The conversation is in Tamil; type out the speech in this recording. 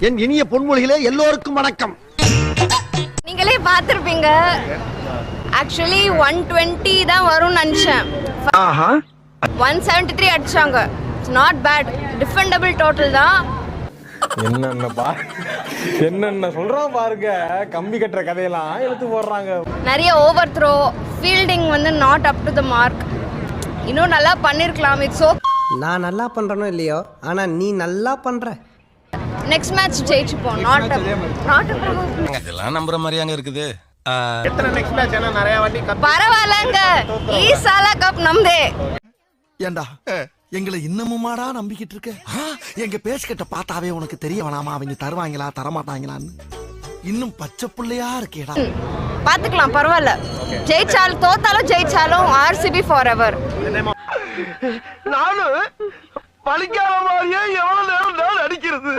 என் இனிய பொன்மொழிகளே எல்லோருக்கும் வணக்கம். நீங்களே பார்த்திருப்பீங்க. ஆக்சுவலி 120 தான் வரும்னு நினைச்சேன். 173 அடிச்சாங்க. It's not bad. Defendable total தான். என்னென்ன சொல்றான் பாருங்க. கம்பி கட்டுற கதையெல்லாம் எடுத்து போடுறாங்க. நிறைய ஓவர் த்ரோ, ஃபீல்டிங் வந்து not up to the mark. இன்னும் நல்லா பண்ணிருக்கலாம். It's okay. நான் நல்லா பண்றனோ இல்லையோ, ஆனா நீ நல்லா பண்ற. Next match ஜெயிச்சுப்போம். நாட் இதெல்லாம் நம்புற மாதிரியாங்க இருக்குது. எத்தனை நெக்ஸ்ட் மேட்ச் என்ன நிறைய வாட்டி பரவாயில்லங்க. ஈசாலா கப் நம்தே. ஏண்டா எங்களை இன்னமுமாடா நம்பிக்கிட்டு இருக்க? எங்க பேசிக்கிட்ட பார்த்தாவே உனக்கு தெரிய வேணாமா அவங்க தருவாங்களா தரமாட்டாங்களான்னு? இன்னும் பச்சை பிள்ளையா இருக்கேடா. பாத்துக்கலாம், பரவாயில்ல. ஜெயிச்சாலும் தோத்தாலும் ஜெயிச்சாலும் ஆர்சிபி ஃபார் எவர். நானும் பழிக்காத மாதிரியே எவ்வளவு நேரம் அடிக்கிறது.